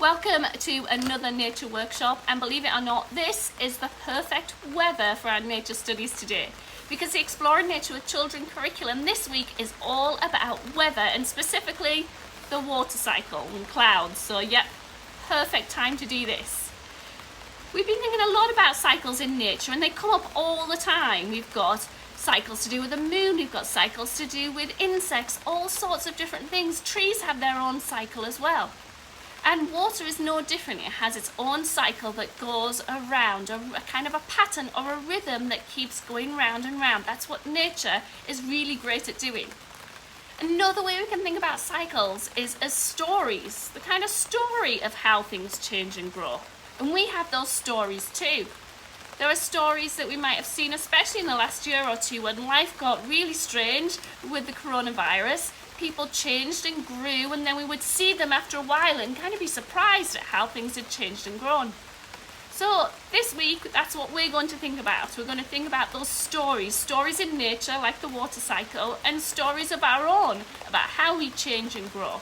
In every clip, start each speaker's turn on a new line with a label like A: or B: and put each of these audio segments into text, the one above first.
A: Welcome to another nature workshop, and believe it or not, this is the perfect weather for our nature studies today, because the Exploring Nature with Children curriculum this week is all about weather, and specifically the water cycle and clouds. So yep, perfect time to do this. We've been thinking a lot about cycles in nature, and they come up all the time. We've got cycles to do with the moon, we've got cycles to do with insects, all sorts of different things. Trees have their own cycle as well. And water is no different. It has its own cycle that goes around, a kind of a pattern or a rhythm that keeps going round and round. That's what nature is really great at doing. Another way we can think about cycles is as stories, the kind of story of how things change and grow. And we have those stories too. There are stories that we might have seen, especially in the last year or two, when life got really strange with the coronavirus. People changed and grew, and then we would see them after a while and kind of be surprised at how things had changed and grown. So this week, that's what we're going to think about. We're going to think about those stories in nature like the water cycle, and stories of our own about how we change and grow.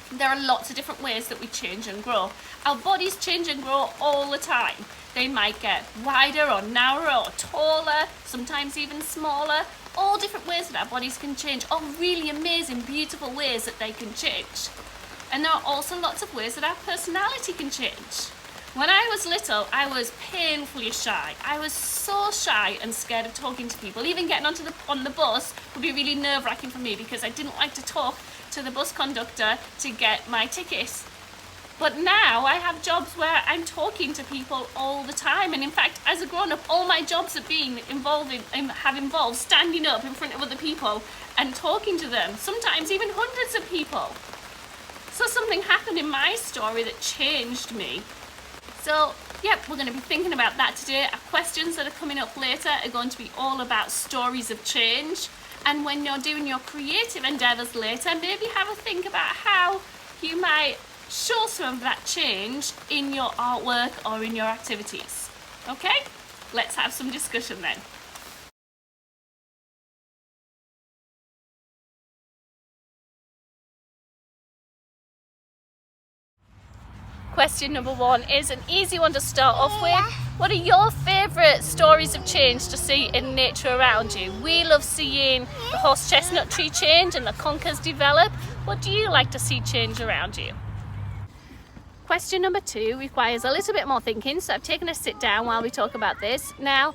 A: There are lots of different ways that we change and grow. Our bodies change and grow all the time. They might get wider or narrower or taller, sometimes even smaller. All different ways that our bodies can change, all really amazing, beautiful ways that they can change. And there are also lots of ways that our personality can change. When I was little, I was painfully shy. I was so shy and scared of talking to people. Even getting on the bus would be really nerve-wracking for me, because I didn't like to talk to the bus conductor to get my ticket. But now I have jobs where I'm talking to people all the time, and in fact, as a grown-up, all my jobs have involved standing up in front of other people and talking to them, sometimes even hundreds of people. So something happened in my story that changed me. So yep, we're going to be thinking about that today. Our questions that are coming up later are going to be all about stories of change. And when you're doing your creative endeavours later, maybe have a think about how you might show some of that change in your artwork or in your activities. Okay, let's have some discussion then. Question number one is an easy one to start off with. What are your favourite stories of change to see in nature around you? We love seeing the horse chestnut tree change and the conkers develop. What do you like to see change around you? Question number two requires a little bit more thinking, so I've taken a sit down while we talk about this. Now,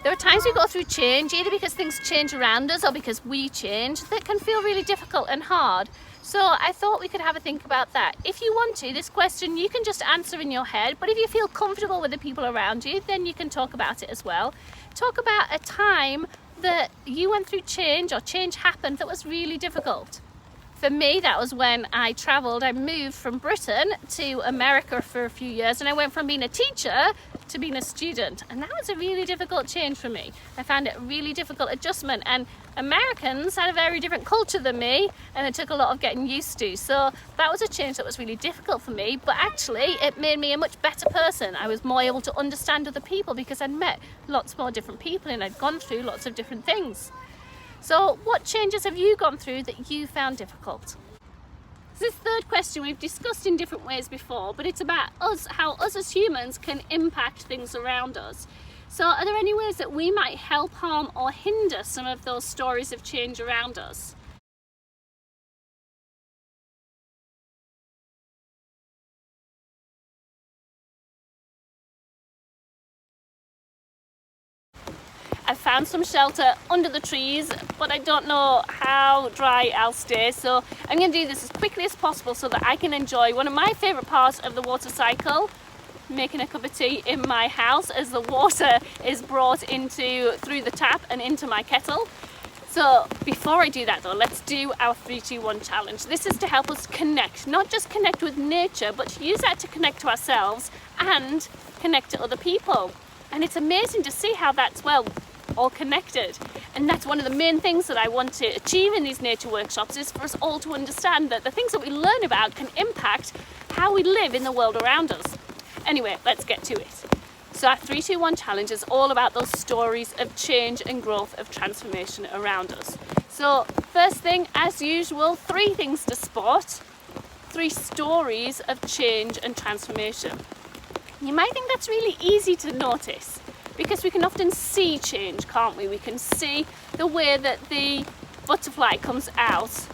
A: there are times we go through change, either because things change around us or because we change, that can feel really difficult and hard. So I thought we could have a think about that. If you want to, this question you can just answer in your head, but if you feel comfortable with the people around you, then you can talk about it as well. Talk about a time that you went through change or change happened that was really difficult. For me, that was when I travelled. I moved from Britain to America for a few years, and I went from being a teacher to being a student, and that was a really difficult change for me. I found it a really difficult adjustment, and Americans had a very different culture than me, and it took a lot of getting used to. So that was a change that was really difficult for me, but actually it made me a much better person. I was more able to understand other people because I'd met lots more different people and I'd gone through lots of different things. So what changes have you gone through that you found difficult? This third question we've discussed in different ways before, but it's about us, how us as humans can impact things around us. So are there any ways that we might help, harm or hinder some of those stories of change around us? I've found some shelter under the trees, but I don't know how dry I'll stay, so I'm going to do this as quickly as possible so that I can enjoy one of my favourite parts of the water cycle, making a cup of tea in my house as the water is brought through the tap and into my kettle. So before I do that though, let's do our 3, 2, 1 challenge. This is to help us connect, not just connect with nature, but to use that to connect to ourselves and connect to other people. And it's amazing to see how that's, well, all connected. And that's one of the main things that I want to achieve in these nature workshops, is for us all to understand that the things that we learn about can impact how we live in the world around us. Anyway, let's get to it. So our 3, 2, 1 challenge is all about those stories of change and growth, of transformation around us. So first thing, as usual, 3 things to spot. 3 stories of change and transformation. You might think that's really easy to notice because we can often see change, can't we? We can see the way that the butterfly comes out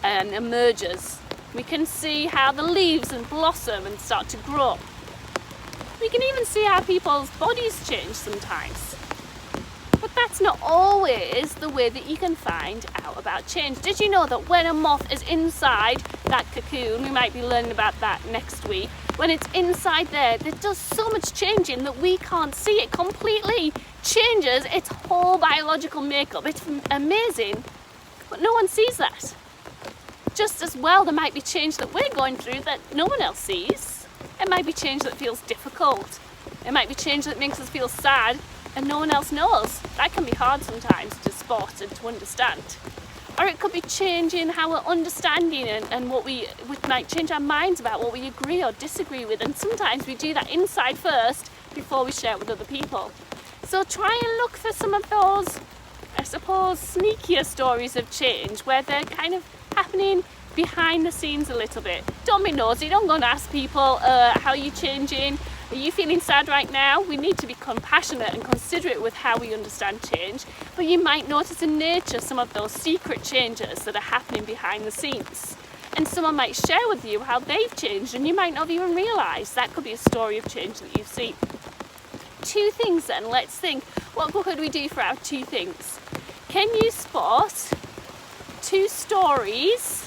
A: and emerges. We can see how the leaves and blossom and start to grow. We can even see how people's bodies change sometimes. But that's not always the way that you can find out about change. Did you know that when a moth is inside that cocoon, we might be learning about that next week, when it's inside there, there does so much changing that we can't see. It completely changes its whole biological makeup. It's amazing, but no one sees that. Just as well, there might be change that we're going through that no one else sees. It might be change that feels difficult. It might be change that makes us feel sad and no one else knows. That can be hard sometimes to spot and to understand. Or it could be changing how we're understanding and what we might change our minds about what we agree or disagree with. And sometimes we do that inside first before we share it with other people. So try and look for some of those, I suppose, sneakier stories of change where they're kind of happening behind the scenes a little bit. Don't be nosy, don't go and ask people how are you changing. Are you feeling sad right now? We need to be compassionate and considerate with how we understand change, but you might notice in nature some of those secret changes that are happening behind the scenes. And someone might share with you how they've changed and you might not even realise. That could be a story of change that you've seen. 2 things then, let's think, what could we do for our 2 things? Can you spot 2 stories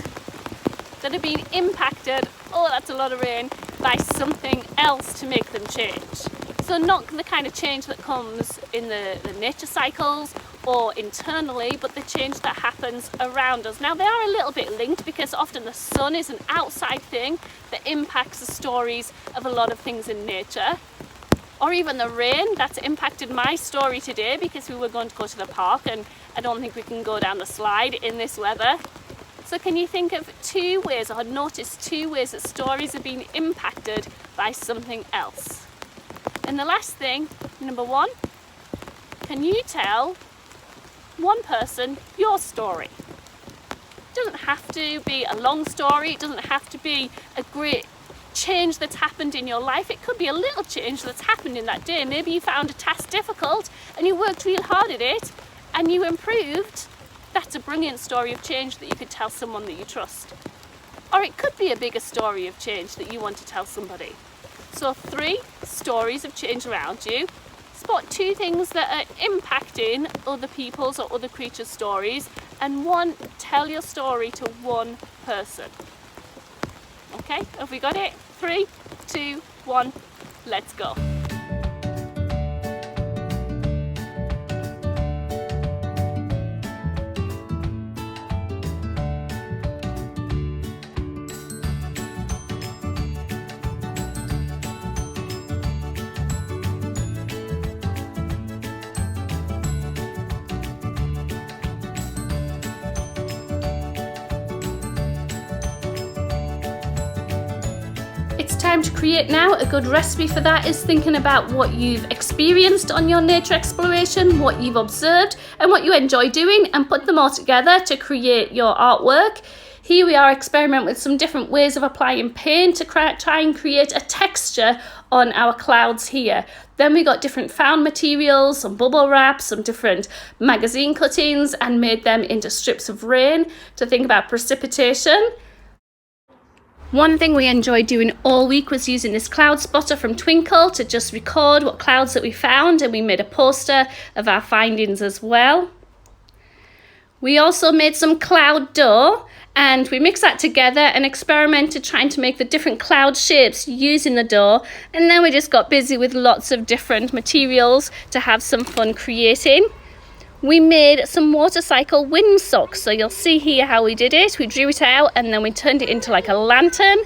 A: that have been impacted, oh that's a lot of rain, by something else to make them change? So not the kind of change that comes in the nature cycles or internally, but the change that happens around us. Now they are a little bit linked because often the sun is an outside thing that impacts the stories of a lot of things in nature. Or even the rain, that's impacted my story today because we were going to go to the park and I don't think we can go down the slide in this weather. So can you think of 2 ways or notice 2 ways that stories are being impacted by something else? And the last thing, number 1, can you tell one person your story? It doesn't have to be a long story, it doesn't have to be a great change that's happened in your life. It could be a little change that's happened in that day. Maybe you found a task difficult and you worked real hard at it and you improved. That's a brilliant story of change that you could tell someone that you trust. Or it could be a bigger story of change that you want to tell somebody. So 3 stories of change around you. Spot 2 things that are impacting other people's or other creatures' stories. And 1, tell your story to 1 person. Okay, have we got it? 3, 2, 1, let's go. It's time to create now. A good recipe for that is thinking about what you've experienced on your nature exploration, what you've observed and what you enjoy doing, and put them all together to create your artwork. Here we are experimenting with some different ways of applying paint to try and create a texture on our clouds here. Then we got different found materials, some bubble wrap, some different magazine cuttings, and made them into strips of rain to think about precipitation. One thing we enjoyed doing all week was using this cloud spotter from Twinkl to just record what clouds that we found, and we made a poster of our findings as well. We also made some cloud dough and we mixed that together and experimented trying to make the different cloud shapes using the dough, and then we just got busy with lots of different materials to have some fun creating. We made some watercycle wind socks, so you'll see here how we did it. We drew it out and then we turned it into like a lantern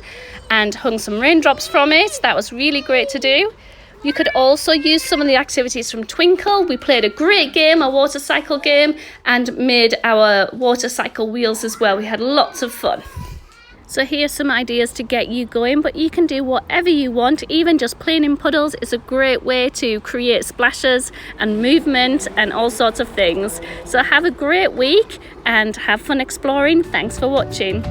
A: and hung some raindrops from it. That was really great to do. You could also use some of the activities from Twinkl. We played a great game, a watercycle game, and made our watercycle wheels as well. We had lots of fun. So here's some ideas to get you going, but you can do whatever you want. Even just playing in puddles is a great way to create splashes and movement and all sorts of things. So have a great week and have fun exploring. Thanks for watching.